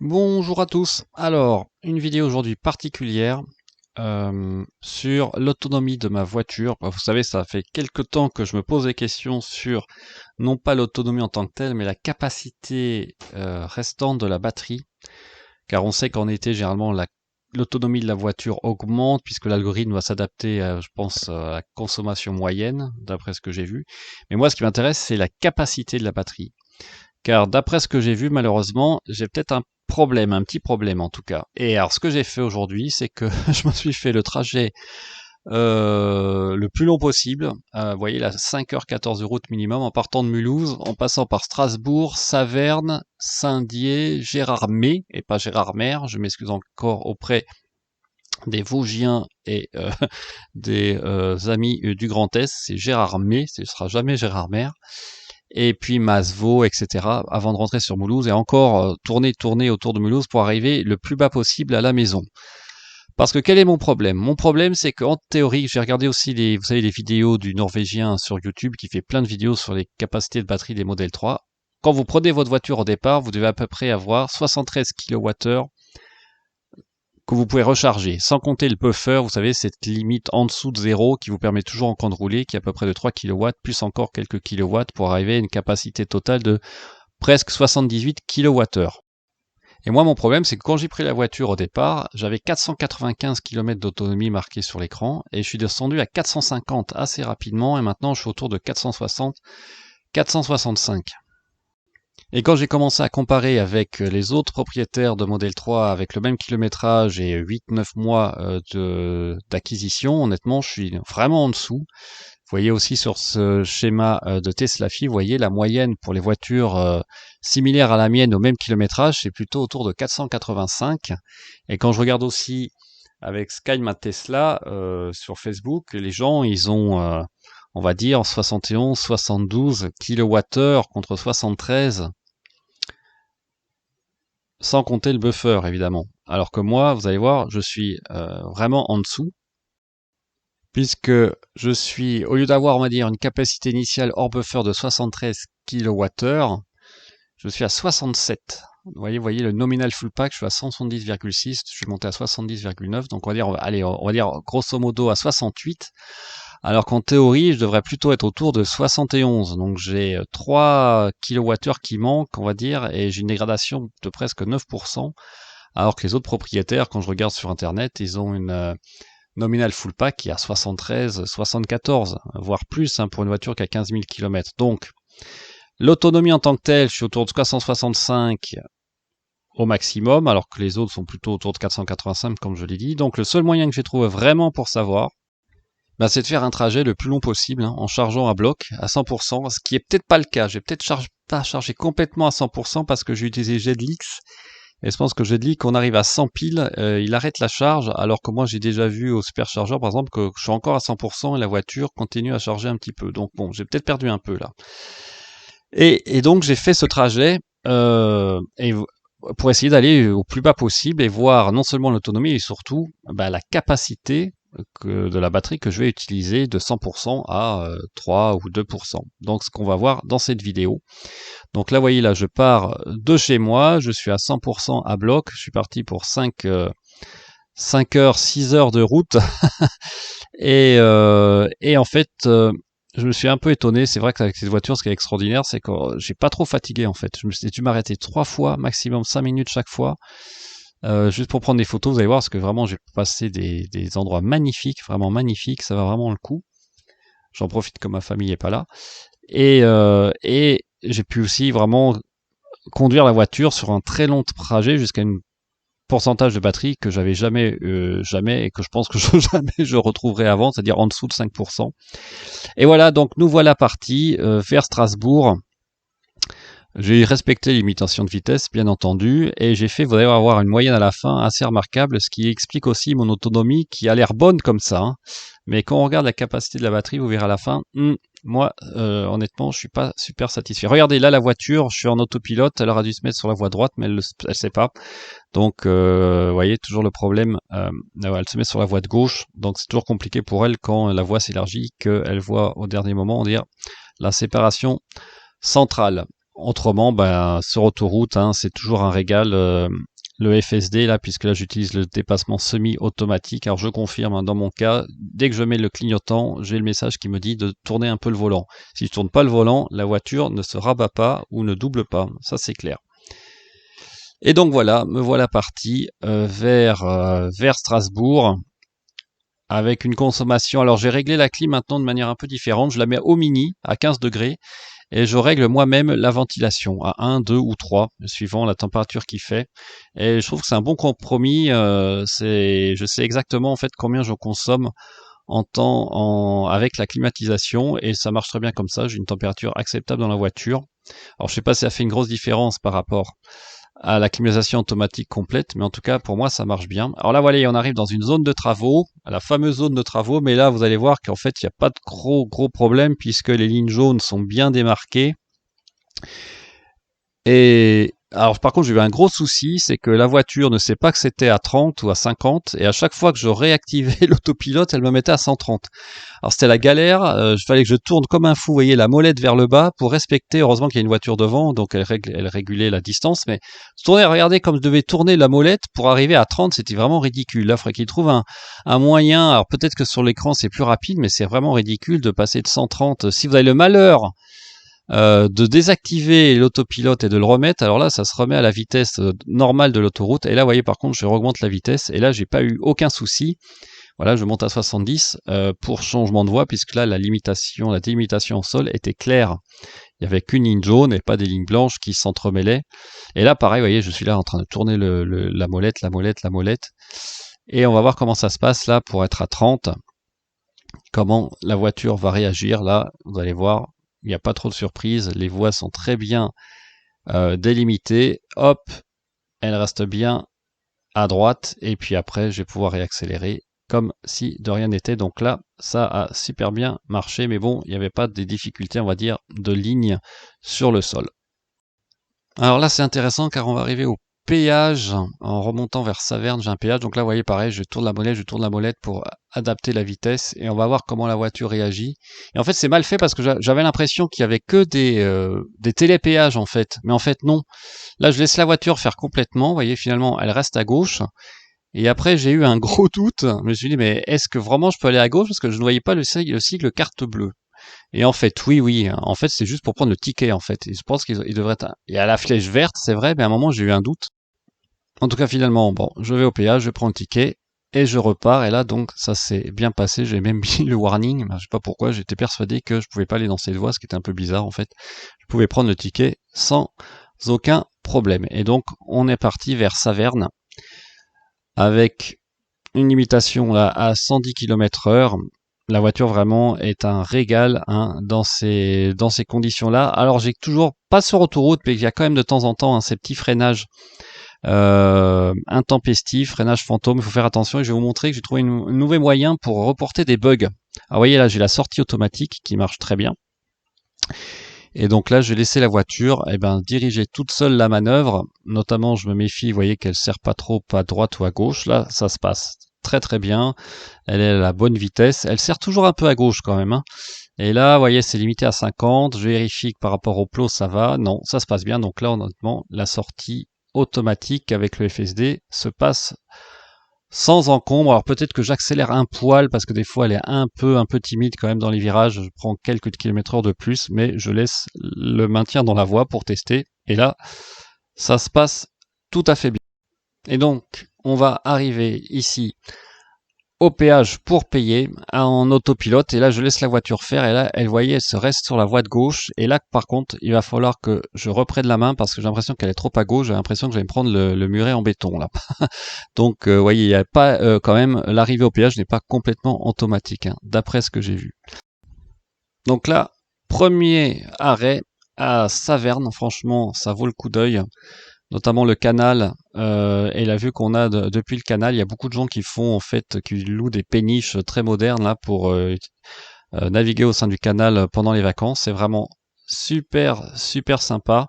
Bonjour à tous. Alors, une vidéo aujourd'hui particulière sur l'autonomie de ma voiture. Vous savez, ça fait quelque temps que je me pose des questions sur non pas l'autonomie en tant que telle, mais la capacité restante de la batterie. Car on sait qu'en été, généralement, l'autonomie de la voiture augmente puisque l'algorithme va s'adapter, je pense, à la consommation moyenne, d'après ce que j'ai vu. Mais moi, ce qui m'intéresse, c'est la capacité de la batterie. Car d'après ce que j'ai vu, malheureusement, j'ai peut-être un petit problème en tout cas. Et alors, ce que j'ai fait aujourd'hui, c'est que je me suis fait le trajet le plus long possible. Vous voyez, la 5h14 de route minimum, en partant de Mulhouse, en passant par Strasbourg, Saverne, Saint-Dié, Gérardmer, et pas Gérardmer, je m'excuse encore auprès des Vosgiens et des amis du Grand Est, c'est Gérardmer, ce ne sera jamais Gérardmer. Et puis Masevaux, etc., avant de rentrer sur Mulhouse, et encore tourner autour de Mulhouse pour arriver le plus bas possible à la maison. Parce que quel est mon problème? Mon problème, c'est qu'en théorie, j'ai regardé aussi vous savez, les vidéos du Norvégien sur YouTube qui fait plein de vidéos sur les capacités de batterie des modèles 3. Quand vous prenez votre voiture au départ, vous devez à peu près avoir 73 kWh que vous pouvez recharger, sans compter le buffer, vous savez, cette limite en dessous de 0 qui vous permet toujours encore de rouler, qui est à peu près de 3 kW, plus encore quelques kilowatts pour arriver à une capacité totale de presque 78 kWh. Et moi, mon problème, c'est que quand j'ai pris la voiture au départ, j'avais 495 km d'autonomie marquée sur l'écran, et je suis descendu à 450 assez rapidement, et maintenant je suis autour de 460, 465. Et quand j'ai commencé à comparer avec les autres propriétaires de Model 3 avec le même kilométrage et 8-9 mois d'acquisition, honnêtement, je suis vraiment en dessous. Vous voyez aussi sur ce schéma de Tesla Fi, vous voyez la moyenne pour les voitures similaires à la mienne au même kilométrage, c'est plutôt autour de 485. Et quand je regarde aussi avec SkyMat Tesla sur Facebook, les gens, ils ont, on va dire, 71, 72 kWh contre 73, sans compter le buffer évidemment. Alors que moi, vous allez voir, je suis vraiment en dessous, puisque je suis, au lieu d'avoir, on va dire, une capacité initiale hors buffer de 73 kWh, je suis à 67. Vous voyez le nominal full pack, je suis à 170,6, je suis monté à 70,9, donc on va dire, allez, on va dire grosso modo à 68, alors qu'en théorie, je devrais plutôt être autour de 71. Donc j'ai 3 kWh qui manquent, on va dire, et j'ai une dégradation de presque 9%, alors que les autres propriétaires, quand je regarde sur Internet, ils ont une nominal full pack qui est à 73, 74, voire plus pour une voiture qui a 15 000 km. Donc, l'autonomie en tant que telle, je suis autour de 465 au maximum, alors que les autres sont plutôt autour de 485, comme je l'ai dit. Donc, le seul moyen que j'ai trouvé vraiment pour savoir, c'est de faire un trajet le plus long possible en chargeant à bloc à 100%, ce qui est peut-être pas le cas. Je vais peut-être pas charger complètement à 100% parce que j'ai utilisé Jedlix. Et je pense que Jedlix, quand on arrive à 100 piles, il arrête la charge, alors que moi j'ai déjà vu au superchargeur par exemple que je suis encore à 100% et la voiture continue à charger un petit peu. Donc bon, j'ai peut-être perdu un peu là. Et donc j'ai fait ce trajet pour essayer d'aller au plus bas possible et voir non seulement l'autonomie, mais surtout la capacité de la batterie que je vais utiliser de 100% à 3 ou 2%. Donc ce qu'on va voir dans cette vidéo. Donc là, vous voyez, là, je pars de chez moi, je suis à 100% à bloc, je suis parti pour 5 heures, 6 heures de route. Et en fait, je me suis un peu étonné. C'est vrai qu'avec cette voiture, ce qui est extraordinaire, c'est que j'ai pas trop fatigué en fait. Je me suis dû m'arrêter 3 fois, maximum 5 minutes chaque fois, juste pour prendre des photos. Vous allez voir, parce que vraiment, j'ai passé des endroits magnifiques, vraiment magnifiques. Ça va vraiment le coup. J'en profite que ma famille est pas là. Et j'ai pu aussi vraiment conduire la voiture sur un très long trajet jusqu'à une pourcentage de batterie que j'avais jamais et que je pense que jamais je retrouverai avant, c'est-à-dire en dessous de 5%. Et voilà, donc nous voilà partis vers Strasbourg. J'ai respecté les limitations de vitesse, bien entendu, et j'ai fait, vous allez avoir une moyenne à la fin assez remarquable, ce qui explique aussi mon autonomie qui a l'air bonne comme ça. Mais quand on regarde la capacité de la batterie, vous verrez à la fin, moi, honnêtement, je suis pas super satisfait. Regardez, là, la voiture, je suis en autopilote, elle aurait dû se mettre sur la voie droite, mais elle sait pas. Donc, vous voyez, toujours le problème, elle se met sur la voie de gauche, donc c'est toujours compliqué pour elle quand la voie s'élargit, qu'elle voit au dernier moment, on dire, la séparation centrale. Autrement, sur autoroute, c'est toujours un régal le FSD là, puisque là j'utilise le dépassement semi-automatique. Alors je confirme, hein, dans mon cas, dès que je mets le clignotant, j'ai le message qui me dit de tourner un peu le volant. Si je tourne pas le volant, la voiture ne se rabat pas ou ne double pas, ça c'est clair. Et donc voilà, me voilà parti vers Strasbourg avec une consommation. Alors j'ai réglé la clim maintenant de manière un peu différente, je la mets au mini à 15 degrés et je règle moi-même la ventilation à 1, 2 ou 3 suivant la température qu'il fait. Et je trouve que c'est un bon compromis, je sais exactement en fait combien je consomme avec la climatisation et ça marche très bien comme ça, j'ai une température acceptable dans la voiture. Alors je sais pas si ça fait une grosse différence par rapport à la climatisation automatique complète, mais en tout cas pour moi ça marche bien. Alors là voilà, on arrive dans une zone de travaux, à la fameuse zone de travaux, mais là vous allez voir qu'en fait il n'y a pas de gros problème puisque les lignes jaunes sont bien démarquées. Et alors par contre j'ai eu un gros souci, c'est que la voiture ne sait pas que c'était à 30 ou à 50 et à chaque fois que je réactivais l'autopilote, elle me mettait à 130. Alors c'était la galère, il fallait que je tourne comme un fou, vous voyez, la molette vers le bas pour respecter, heureusement qu'il y a une voiture devant, donc elle régulait la distance, mais tourner, regardez comme je devais tourner la molette pour arriver à 30, c'était vraiment ridicule. Là, il faudrait qu'il trouve un moyen, alors peut-être que sur l'écran c'est plus rapide, mais c'est vraiment ridicule de passer de 130. Si vous avez le malheur de désactiver l'autopilote et de le remettre, alors là ça se remet à la vitesse normale de l'autoroute, et là vous voyez par contre je augmente la vitesse, et là j'ai pas eu aucun souci. Voilà, je monte à 70 pour changement de voie, puisque là la délimitation au sol était claire. Il n'y avait qu'une ligne jaune et pas des lignes blanches qui s'entremêlaient. Et là pareil, vous voyez, je suis là en train de tourner la molette, et on va voir comment ça se passe là pour être à 30, comment la voiture va réagir. Là vous allez voir, il n'y a pas trop de surprises, les voies sont très bien délimitées. Hop, elle reste bien à droite, et puis après je vais pouvoir réaccélérer comme si de rien n'était. Donc là ça a super bien marché, mais bon, il n'y avait pas des difficultés, on va dire, de ligne sur le sol. Alors là c'est intéressant car on va arriver au péage en remontant vers Saverne. J'ai un péage, donc là vous voyez pareil, je tourne la molette pour adapter la vitesse et on va voir comment la voiture réagit. Et en fait c'est mal fait parce que j'avais l'impression qu'il y avait que des télépéages en fait, mais en fait non. Là je laisse la voiture faire complètement, vous voyez, finalement elle reste à gauche. Et après, j'ai eu un gros doute. Je me suis dit, mais est-ce que vraiment je peux aller à gauche? Parce que je ne voyais pas le sigle carte bleue. Et en fait, oui. En fait, c'est juste pour prendre le ticket, en fait. Et je pense qu'il devrait être... Il y a la flèche verte, c'est vrai, mais à un moment, j'ai eu un doute. En tout cas, finalement, bon, je vais au péage, je prends le ticket, et je repars. Et là, donc, ça s'est bien passé. J'ai même mis le warning. Je sais pas pourquoi, j'étais persuadé que je pouvais pas aller dans cette voie, ce qui était un peu bizarre, en fait. Je pouvais prendre le ticket sans aucun problème. Et donc, on est parti vers Saverne, avec une limitation là à 110 km/h. La voiture vraiment est un régal dans ces conditions-là. Alors j'ai toujours, pas sur autoroute, mais il y a quand même de temps en temps ces petits freinages intempestifs, freinage fantôme. Il faut faire attention et je vais vous montrer que j'ai trouvé un nouveau moyen pour reporter des bugs. Alors vous voyez là, j'ai la sortie automatique qui marche très bien. Et donc là, je vais laisser la voiture diriger toute seule la manœuvre. Notamment, je me méfie, vous voyez qu'elle ne sert pas trop à droite ou à gauche. Là, ça se passe très bien. Elle est à la bonne vitesse. Elle sert toujours un peu à gauche quand même. Et là, vous voyez, c'est limité à 50. Je vérifie que par rapport au plot, ça va. Non, ça se passe bien. Donc là, honnêtement, la sortie automatique avec le FSD se passe sans encombre. Alors peut-être que j'accélère un poil parce que des fois elle est un peu timide quand même dans les virages. Je prends quelques kilomètres/heure de plus, mais je laisse le maintien dans la voie pour tester. Et là, ça se passe tout à fait bien. Et donc, on va arriver ici au péage pour payer en autopilote, et là je laisse la voiture faire, et là elle, voyez, elle se reste sur la voie de gauche, et là par contre il va falloir que je reprenne la main parce que j'ai l'impression qu'elle est trop à gauche, j'ai l'impression que je vais me prendre le muret en béton là. Donc voyez, il n'y a pas quand même, l'arrivée au péage n'est pas complètement automatique, d'après ce que j'ai vu. Donc là, premier arrêt à Saverne, franchement ça vaut le coup d'œil. Notamment le canal et la vue qu'on a depuis le canal. Il y a beaucoup de gens qui qui louent des péniches très modernes là pour naviguer au sein du canal pendant les vacances. C'est vraiment super sympa.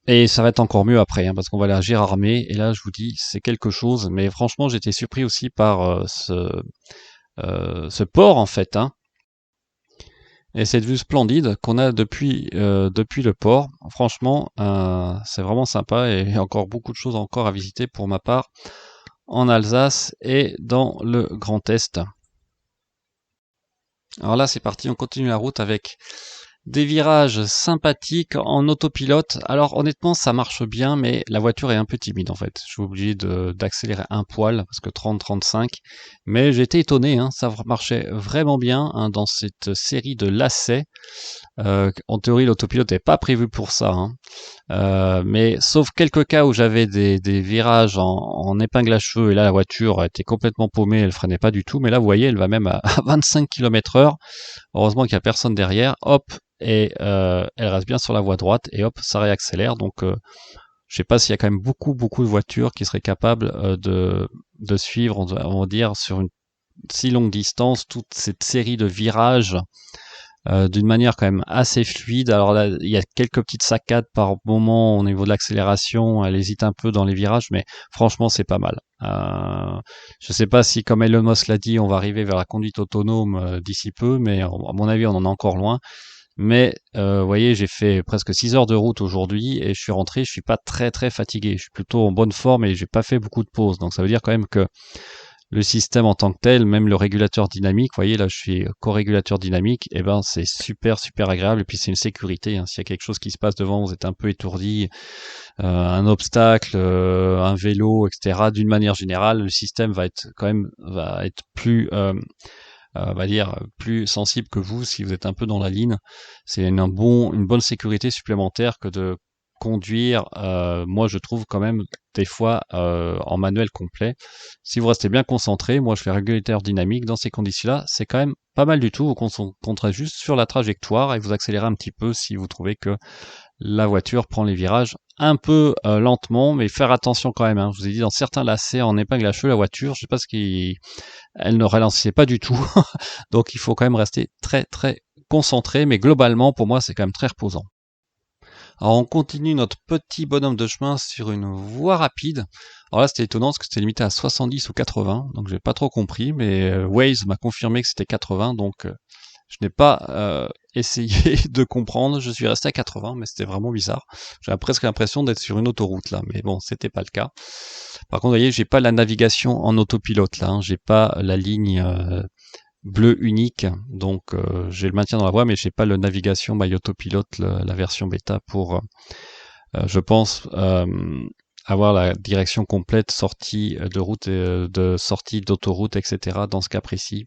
Et ça va être encore mieux après, parce qu'on va aller à Gérardmer. Et là, je vous dis, c'est quelque chose. Mais franchement, j'étais surpris aussi par ce port en fait. et cette vue splendide qu'on a depuis le port. Franchement, c'est vraiment sympa et il y a encore beaucoup de choses encore à visiter pour ma part en Alsace et dans le Grand Est. Alors là, c'est parti, on continue la route avec des virages sympathiques en autopilote. Alors honnêtement, ça marche bien, mais la voiture est un peu timide en fait. Je suis obligé d'accélérer un poil, parce que 30-35. Mais j'ai été étonné, hein, ça marchait vraiment bien hein, dans cette série de lacets. En théorie, l'autopilote n'est pas prévu pour ça. Hein. Mais sauf quelques cas où j'avais des virages en épingle à cheveux, et là la voiture était complètement paumée, elle freinait pas du tout. Mais là, vous voyez, elle va même à 25 km/h. Heureusement qu'il n'y a personne derrière. Hop, et elle reste bien sur la voie droite et hop, ça réaccélère. Donc je sais pas s'il y a quand même beaucoup de voitures qui seraient capables de suivre, on va dire, sur une si longue distance, toute cette série de virages d'une manière quand même assez fluide. Alors là, il y a quelques petites saccades par moment au niveau de l'accélération, elle hésite un peu dans les virages, mais franchement c'est pas mal. Je sais pas si, comme Elon Musk l'a dit, on va arriver vers la conduite autonome d'ici peu, mais à mon avis on en est encore loin. Mais vous voyez, j'ai fait presque 6 heures de route aujourd'hui et je suis rentré, je suis pas très fatigué, je suis plutôt en bonne forme et j'ai pas fait beaucoup de pauses. Donc ça veut dire quand même que le système en tant que tel, même le régulateur dynamique, vous voyez là je suis co-régulateur dynamique, et ben c'est super agréable et puis c'est une sécurité. Hein. S'il y a quelque chose qui se passe devant, vous êtes un peu étourdi, un obstacle, un vélo, etc. D'une manière générale, le système va être plus on va dire plus sensible que vous si vous êtes un peu dans la ligne. C'est une bonne sécurité supplémentaire que de conduire, moi je trouve quand même des fois en manuel complet. Si vous restez bien concentré, moi je fais régulateur dynamique, dans ces conditions-là, c'est quand même pas mal du tout. Vous concentrez juste sur la trajectoire et vous accélérez un petit peu si vous trouvez que la voiture prend les virages un peu lentement, mais faire attention quand même. Hein. Je vous ai dit, dans certains lacets en épingle à cheveux, la voiture, je sais pas elle ne ralentissait pas du tout. Donc il faut quand même rester très concentré, mais globalement, pour moi, c'est quand même très reposant. Alors on continue notre petit bonhomme de chemin sur une voie rapide. Alors là c'était étonnant parce que c'était limité à 70 ou 80, donc j'ai pas trop compris, mais Waze m'a confirmé que c'était 80, donc je n'ai pas essayé de comprendre, je suis resté à 80, mais c'était vraiment bizarre. J'avais presque l'impression d'être sur une autoroute là, mais bon, c'était pas le cas. Par contre, vous voyez, j'ai pas la navigation en autopilote là, hein. J'ai pas la ligne bleu unique, donc j'ai le maintien dans la voie, mais j'ai pas le navigation by autopilote, la version bêta pour, je pense, avoir la direction complète sortie de route, et, de sortie d'autoroute, etc. dans ce cas précis.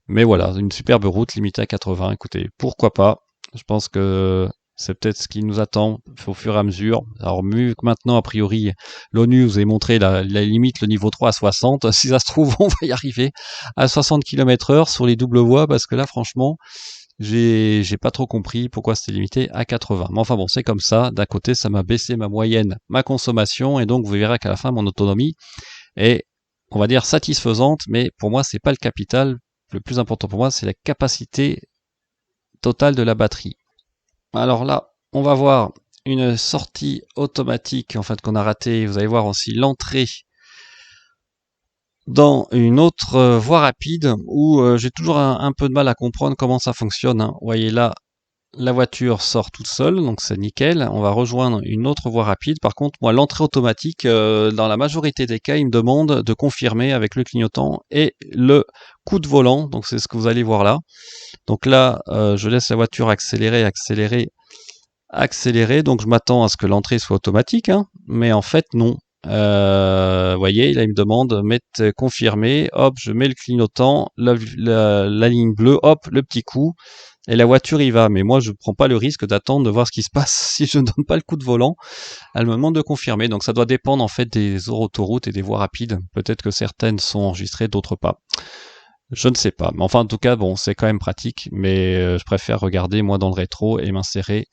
Mais voilà, une superbe route limitée à 80. Écoutez, pourquoi pas? Je pense que c'est peut-être ce qui nous attend au fur et à mesure. Alors, mieux que maintenant, a priori, l'ONU vous a montré la limite, le niveau 3 à 60. Si ça se trouve, on va y arriver à 60 km/h sur les doubles voies, parce que là, franchement, j'ai pas trop compris pourquoi c'était limité à 80. Mais enfin bon, c'est comme ça. D'un côté, ça m'a baissé ma moyenne, ma consommation, et donc vous verrez qu'à la fin, mon autonomie est, on va dire, satisfaisante, mais pour moi, c'est pas le capital. Le plus important pour moi, c'est la capacité totale de la batterie. Alors là, on va voir une sortie automatique en fait qu'on a ratée. Vous allez voir aussi l'entrée dans une autre voie rapide où j'ai toujours un peu de mal à comprendre comment ça fonctionne. Hein. Vous voyez là, la voiture sort toute seule, donc c'est nickel. On va rejoindre une autre voie rapide. Par contre, moi, l'entrée automatique, dans la majorité des cas, il me demande de confirmer avec le clignotant et le coup de volant. Donc c'est ce que vous allez voir là. Donc là, je laisse la voiture accélérer. Donc je m'attends à ce que l'entrée soit automatique, hein, mais en fait non. Vous voyez, là il me demande mettre confirmer. Hop, je mets le clignotant, la ligne bleue, hop, le petit coup. Et la voiture y va, mais moi je ne prends pas le risque d'attendre de voir ce qui se passe si je ne donne pas le coup de volant. Elle me demande de confirmer, donc ça doit dépendre en fait des autoroutes et des voies rapides. Peut-être que certaines sont enregistrées, d'autres pas. Je ne sais pas, mais enfin en tout cas bon, c'est quand même pratique, mais je préfère regarder moi dans le rétro et m'insérer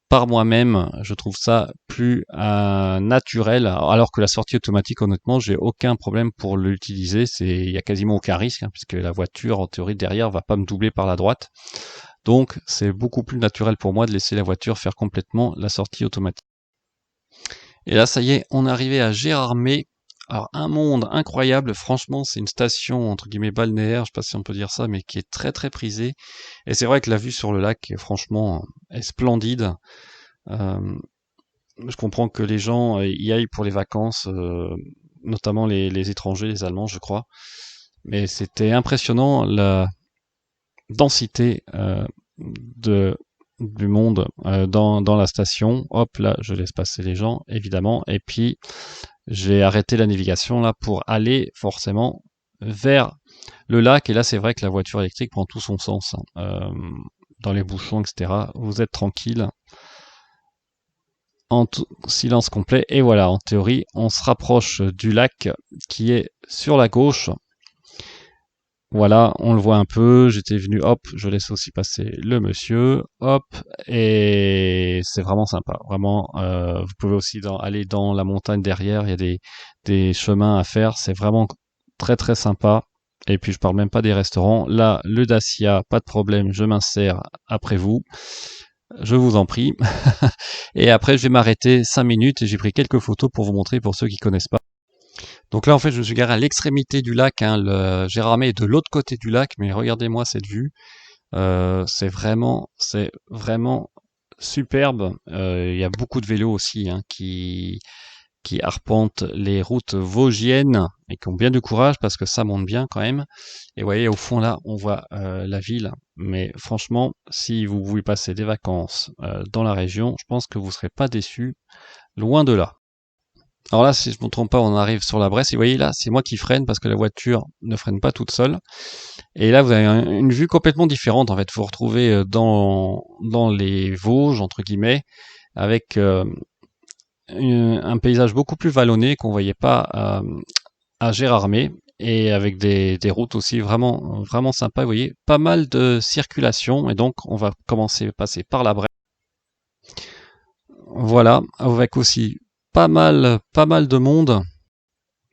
par moi-même. Je trouve ça plus naturel, alors que la sortie automatique, honnêtement, j'ai aucun problème pour l'utiliser. Il y a quasiment aucun risque, hein, puisque la voiture en théorie derrière va pas me doubler par la droite. Donc c'est beaucoup plus naturel pour moi de laisser la voiture faire complètement la sortie automatique. Et là ça y est, on est arrivé à Gérardmer. Alors un monde incroyable, franchement c'est une station entre guillemets balnéaire, je sais pas si on peut dire ça, mais qui est très très prisée. Et c'est vrai que la vue sur le lac, franchement, est splendide. Euh, je comprends que les gens y aillent pour les vacances, notamment les étrangers, les Allemands, je crois. Mais c'était impressionnant la densité de du monde dans la station. Hop, là, je laisse passer les gens, évidemment. Et puis, j'ai arrêté la navigation là pour aller forcément vers le lac. Et là, c'est vrai que la voiture électrique prend tout son sens, hein. Dans les bouchons, etc. Vous êtes tranquille, en silence complet. Et voilà, en théorie, on se rapproche du lac qui est sur la gauche. Voilà, on le voit un peu. J'étais venu, hop, je laisse aussi passer le monsieur, hop, et c'est vraiment sympa. Vraiment, vous pouvez aussi aller dans la montagne derrière. Il y a des chemins à faire. C'est vraiment très très sympa. Et puis je parle même pas des restaurants. Là, le Dacia, pas de problème, je m'insère après vous. Je vous en prie. Et après, je vais m'arrêter 5 minutes et j'ai pris quelques photos pour vous montrer pour ceux qui connaissent pas. Donc là, en fait, je me suis garé à l'extrémité du lac, hein. Le Gérardmer est de l'autre côté du lac, mais regardez-moi cette vue. C'est vraiment superbe. Il y a beaucoup de vélos aussi, hein, qui arpentent les routes vosgiennes et qui ont bien du courage parce que ça monte bien quand même. Et vous voyez, au fond là, on voit la ville. Mais franchement, si vous voulez passer des vacances dans la région, je pense que vous ne serez pas déçus, loin de là. Alors là, si je ne me trompe pas, on arrive sur la Bresse. Et vous voyez là, c'est moi qui freine parce que la voiture ne freine pas toute seule. Et là, vous avez une vue complètement différente. En fait, vous vous retrouvez dans les Vosges, entre guillemets, avec un paysage beaucoup plus vallonné qu'on voyait pas à Gérardmer. Et avec des routes aussi vraiment, vraiment sympas. Vous voyez, pas mal de circulation. Et donc, on va commencer à passer par la Bresse. Voilà, avec aussi pas mal de monde.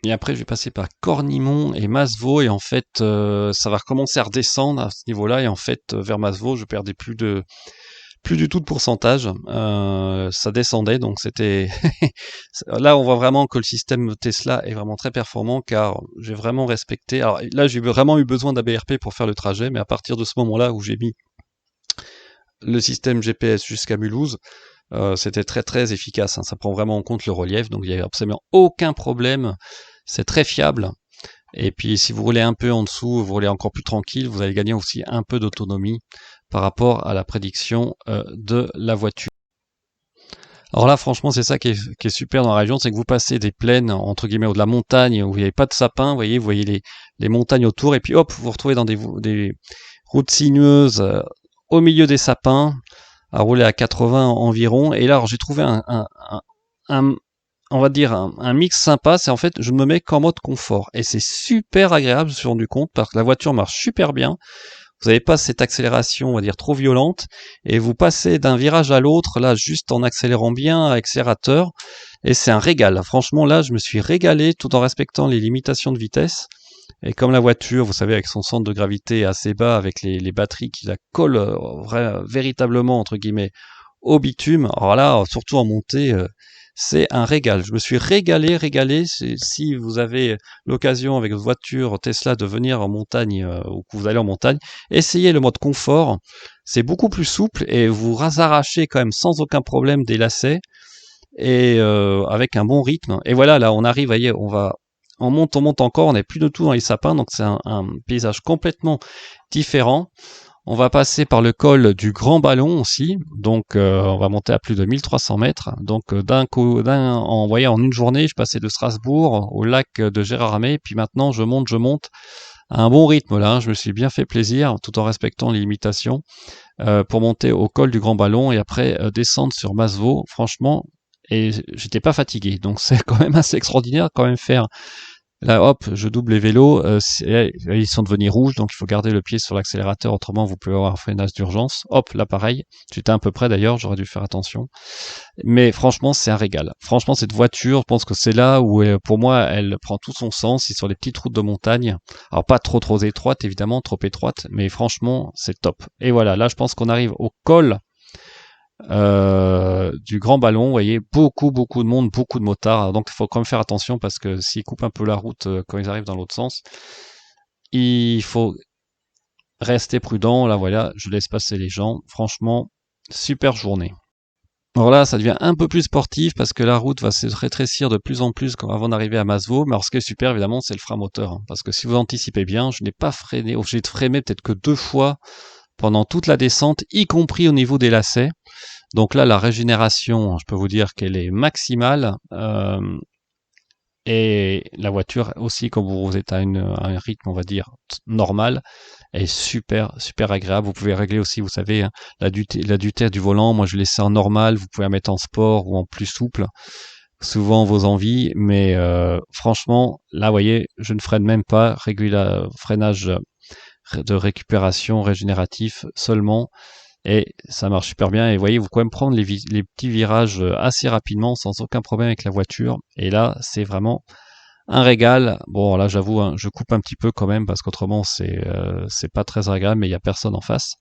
Et après, je vais passer par Cornimont et Masevaux, et en fait, ça va recommencer à redescendre à ce niveau-là, et en fait, vers Masevaux, je perdais plus du tout de pourcentage. Ça descendait, donc c'était là, on voit vraiment que le système Tesla est vraiment très performant, car j'ai vraiment respecté. Alors là, j'ai vraiment eu besoin d'ABRP pour faire le trajet, mais à partir de ce moment-là où j'ai mis le système GPS jusqu'à Mulhouse, c'était très très efficace, hein. Ça prend vraiment en compte le relief, donc il n'y a absolument aucun problème. C'est très fiable. Et puis si vous roulez un peu en dessous, vous roulez encore plus tranquille, vous allez gagner aussi un peu d'autonomie par rapport à la prédiction de la voiture. Alors là, franchement, c'est ça qui est super dans la région, c'est que vous passez des plaines, entre guillemets, ou de la montagne, où il n'y avait pas de sapin, vous voyez les montagnes autour, et puis hop, vous vous retrouvez dans des routes sinueuses au milieu des sapins, à rouler à 80 environ. Et là, alors, j'ai trouvé un on va dire un mix sympa. C'est en fait, je me mets qu'en mode confort. Et c'est super agréable, je me suis rendu compte, parce que la voiture marche super bien. Vous n'avez pas cette accélération, on va dire, trop violente. Et vous passez d'un virage à l'autre, là, juste en accélérant bien à accélérateur. Et c'est un régal. Franchement, là, je me suis régalé tout en respectant les limitations de vitesse. Et comme la voiture, vous savez, avec son centre de gravité assez bas, avec les batteries qui la collent véritablement, entre guillemets, au bitume, alors là, surtout en montée, c'est un régal. Je me suis régalé. Si vous avez l'occasion avec votre voiture Tesla de venir en montagne ou que vous allez en montagne, essayez le mode confort. C'est beaucoup plus souple et vous arrachez quand même sans aucun problème des lacets et avec un bon rythme. Et voilà, là, on arrive, voyez, on monte encore, on n'est plus du tout dans les sapins, donc c'est un paysage complètement différent. On va passer par le col du Grand Ballon aussi, donc on va monter à plus de 1300 mètres. Donc en une journée, je passais de Strasbourg au lac de Gérardmer, puis maintenant je monte à un bon rythme là. Je me suis bien fait plaisir, tout en respectant les limitations, pour monter au col du Grand Ballon et après descendre sur Masevaux. Franchement, et j'étais pas fatigué, donc c'est quand même assez extraordinaire quand même faire. Là, hop, je double les vélos. Ils sont devenus rouges, donc il faut garder le pied sur l'accélérateur, autrement vous pouvez avoir un freinage d'urgence. Hop, là pareil. J'étais un peu près d'ailleurs, j'aurais dû faire attention. Mais franchement, c'est un régal. Franchement, cette voiture, je pense que c'est là où, pour moi, elle prend tout son sens. C'est sur les petites routes de montagne. Alors pas trop étroites, évidemment, trop étroites, mais franchement, c'est top. Et voilà, là, je pense qu'on arrive au col du Grand Ballon. Vous voyez, beaucoup de monde, beaucoup de motards. Alors, donc il faut quand même faire attention parce que s'ils coupent un peu la route quand ils arrivent dans l'autre sens, il faut rester prudent. Là voilà, je laisse passer les gens. Franchement, super journée. Alors là, ça devient un peu plus sportif parce que la route va se rétrécir de plus en plus avant d'arriver à Masevaux. Mais alors, ce qui est super, évidemment, c'est le frein moteur, hein. Parce que si vous anticipez bien, je n'ai pas freiné, ou j'ai freiné peut-être que 2 fois pendant toute la descente, y compris au niveau des lacets. Donc là, la régénération, je peux vous dire qu'elle est maximale. Et la voiture aussi, quand vous êtes à un rythme, on va dire, normal, est super agréable. Vous pouvez régler aussi, vous savez, hein, la dutée du volant. Moi, je laisse en normal. Vous pouvez la mettre en sport ou en plus souple, souvent vos envies. Mais franchement, là, vous voyez, je ne freine même pas. Freinage de récupération régénératif seulement. Et ça marche super bien. Et vous voyez, vous pouvez même prendre les petits virages assez rapidement sans aucun problème avec la voiture. Et là, c'est vraiment un régal. Bon, là, j'avoue, hein, je coupe un petit peu quand même parce qu'autrement, c'est pas très agréable, mais il y a personne en face.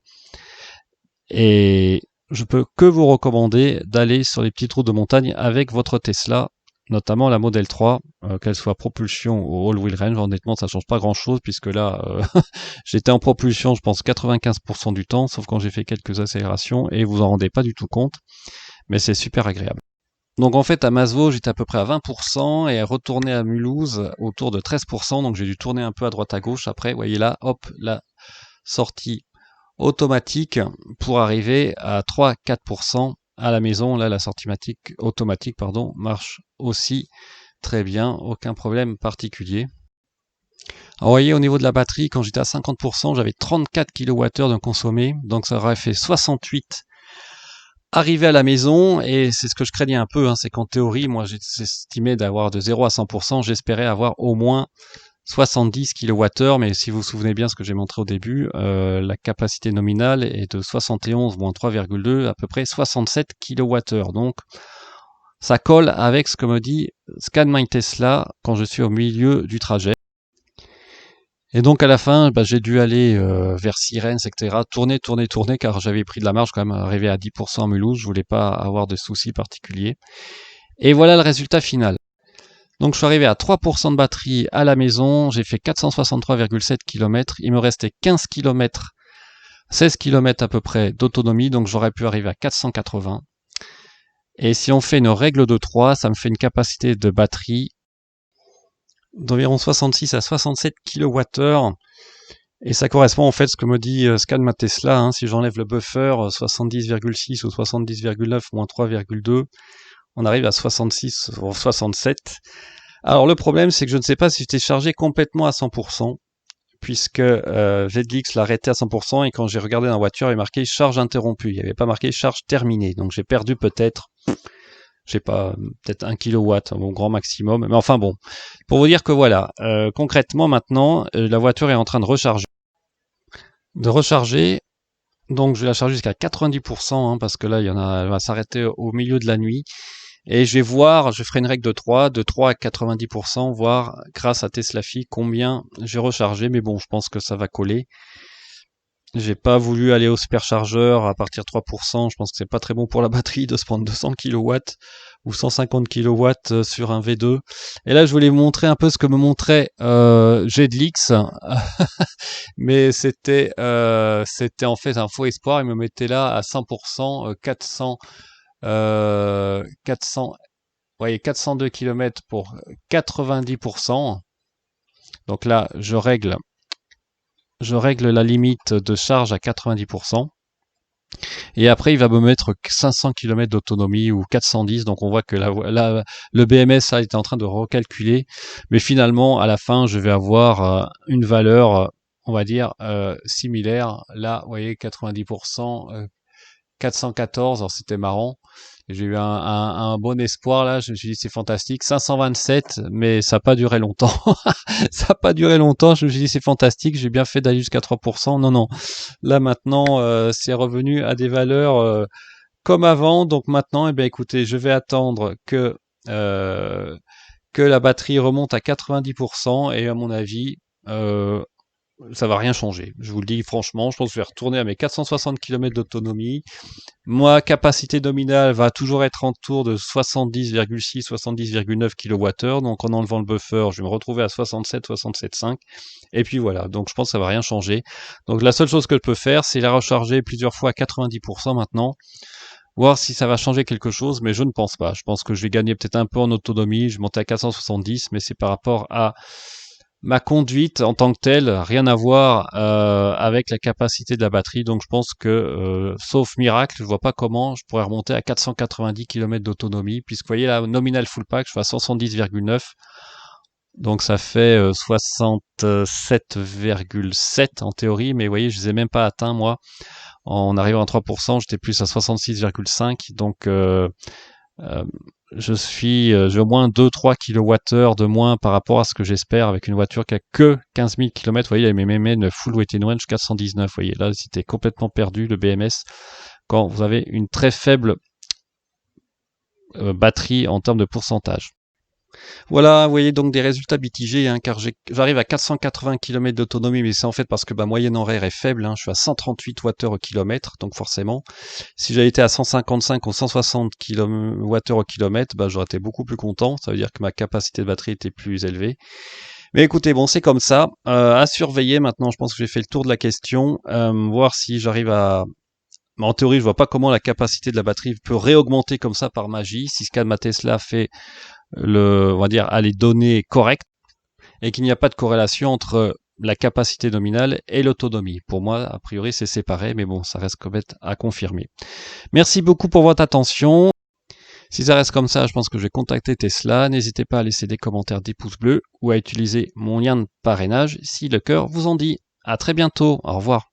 Et je peux que vous recommander d'aller sur les petites routes de montagne avec votre Tesla, notamment la Model 3, qu'elle soit propulsion ou all-wheel range. Honnêtement, ça change pas grand-chose puisque là, j'étais en propulsion, je pense 95% du temps, sauf quand j'ai fait quelques accélérations et vous en rendez pas du tout compte, mais c'est super agréable. Donc en fait, à Masevaux, j'étais à peu près à 20% et à retourner à Mulhouse autour de 13%. Donc j'ai dû tourner un peu à droite à gauche. Après, vous voyez là, hop, la sortie automatique pour arriver à 3-4% à la maison. Là, la sortie automatique, pardon, marche aussi très bien, aucun problème particulier. Alors, vous voyez, au niveau de la batterie, quand j'étais à 50%, j'avais 34 kWh de consommé, donc ça aurait fait 68 arrivé à la maison, et c'est ce que je craignais un peu, hein, c'est qu'en théorie, moi j'estimais d'avoir de 0 à 100%, j'espérais avoir au moins 70 kWh, mais si vous vous souvenez bien ce que j'ai montré au début, la capacité nominale est de 71 moins 3,2, à peu près 67 kWh. Donc ça colle avec ce que me dit Scan My Tesla quand je suis au milieu du trajet. Et donc à la fin, j'ai dû aller vers Sirène, etc. Tourner, car j'avais pris de la marge quand même, arrivé à 10% à Mulhouse, je voulais pas avoir de soucis particuliers. Et voilà le résultat final. Donc je suis arrivé à 3% de batterie à la maison, j'ai fait 463,7 km, il me restait 15 km, 16 km à peu près d'autonomie, donc j'aurais pu arriver à 480. Et si on fait une règle de 3, ça me fait une capacité de batterie d'environ 66 à 67 kWh. Et ça correspond en fait à ce que me dit Scan Ma Tesla, hein, si j'enlève le buffer 70,6 ou 70,9 moins 3,2, on arrive à 66 ou 67. Alors le problème, c'est que je ne sais pas si j'étais chargé complètement à 100%, puisque ZLX l'a arrêté à 100%, et quand j'ai regardé dans la voiture, il est marqué charge interrompue. Il n'y avait pas marqué charge terminée. Donc j'ai perdu peut-être, je sais pas, peut-être 1 kW, mon grand maximum. Mais enfin bon, pour vous dire que voilà, concrètement maintenant, la voiture est en train de recharger. Donc je vais la charger jusqu'à 90%, hein, parce que là, elle va s'arrêter au milieu de la nuit. Et je ferai une règle de 3 à 90%, voir grâce à TeslaFi combien j'ai rechargé. Mais bon, je pense que ça va coller. J'ai pas voulu aller au superchargeur à partir de 3%. Je pense que c'est pas très bon pour la batterie de se prendre 200 kW ou 150 kW sur un V2. Et là, je voulais vous montrer un peu ce que me montrait GDLX. Mais c'était en fait un faux espoir. Il me mettait là à 100%, 400, voyez, 402 km pour 90%. Donc là, je règle la limite de charge à 90%. Et après, il va me mettre 500 km d'autonomie ou 410. Donc on voit que le BMS ça, était en train de recalculer. Mais finalement, à la fin, je vais avoir une valeur, on va dire, similaire. Là, vous voyez, 90%, 414. Alors c'était marrant. J'ai eu un bon espoir là, je me suis dit c'est fantastique. 527, mais ça n'a pas duré longtemps. Ça n'a pas duré longtemps, je me suis dit c'est fantastique, j'ai bien fait d'aller jusqu'à 3%. Non, non. Là maintenant, c'est revenu à des valeurs comme avant. Donc maintenant, eh bien, écoutez, je vais attendre que la batterie remonte à 90%, et à mon avis, ça va rien changer. Je vous le dis franchement, je pense que je vais retourner à mes 460 km d'autonomie. Ma capacité nominale va toujours être autour de 70,6, 70,9 kWh. Donc en enlevant le buffer, je vais me retrouver à 67, 67,5. Et puis voilà, donc je pense que ça va rien changer. Donc la seule chose que je peux faire, c'est la recharger plusieurs fois à 90% maintenant. Voir si ça va changer quelque chose, mais je ne pense pas. Je pense que je vais gagner peut-être un peu en autonomie. Je vais monter à 470, mais c'est par rapport à ma conduite en tant que telle, rien à voir avec la capacité de la batterie. Donc je pense que, sauf miracle, je vois pas comment je pourrais remonter à 490 km d'autonomie, puisque vous voyez la nominal full pack, je suis à 170,9. Donc ça fait 67,7 en théorie, mais vous voyez, je les ai même pas atteints moi. En arrivant à 3%, j'étais plus à 66,5. Donc j'ai au moins 2-3 kWh de moins par rapport à ce que j'espère avec une voiture qui a que 15 000 km. Vous voyez, mes une full weight and range 419. Vous voyez, là, c'était complètement perdu, le BMS, quand vous avez une très faible batterie en termes de pourcentage. Voilà, vous voyez donc des résultats mitigés, hein, car j'arrive à 480 km d'autonomie, mais c'est en fait parce que ma moyenne horaire est faible, hein, je suis à 138 Wh au kilomètre, donc forcément, si j'avais été à 155 ou 160 Wh au kilomètre, bah, j'aurais été beaucoup plus content, ça veut dire que ma capacité de batterie était plus élevée. Mais écoutez, bon, c'est comme ça, à surveiller maintenant, je pense que j'ai fait le tour de la question, voir si j'arrive à... En théorie, je vois pas comment la capacité de la batterie peut réaugmenter comme ça par magie, si ce cas de ma Tesla fait on va dire, les données correctes et qu'il n'y a pas de corrélation entre la capacité nominale et l'autonomie. Pour moi, a priori, c'est séparé, mais bon, ça reste quand même à confirmer. Merci beaucoup pour votre attention. Si ça reste comme ça, je pense que je vais contacter Tesla. N'hésitez pas à laisser des commentaires, des pouces bleus ou à utiliser mon lien de parrainage si le cœur vous en dit. À très bientôt. Au revoir.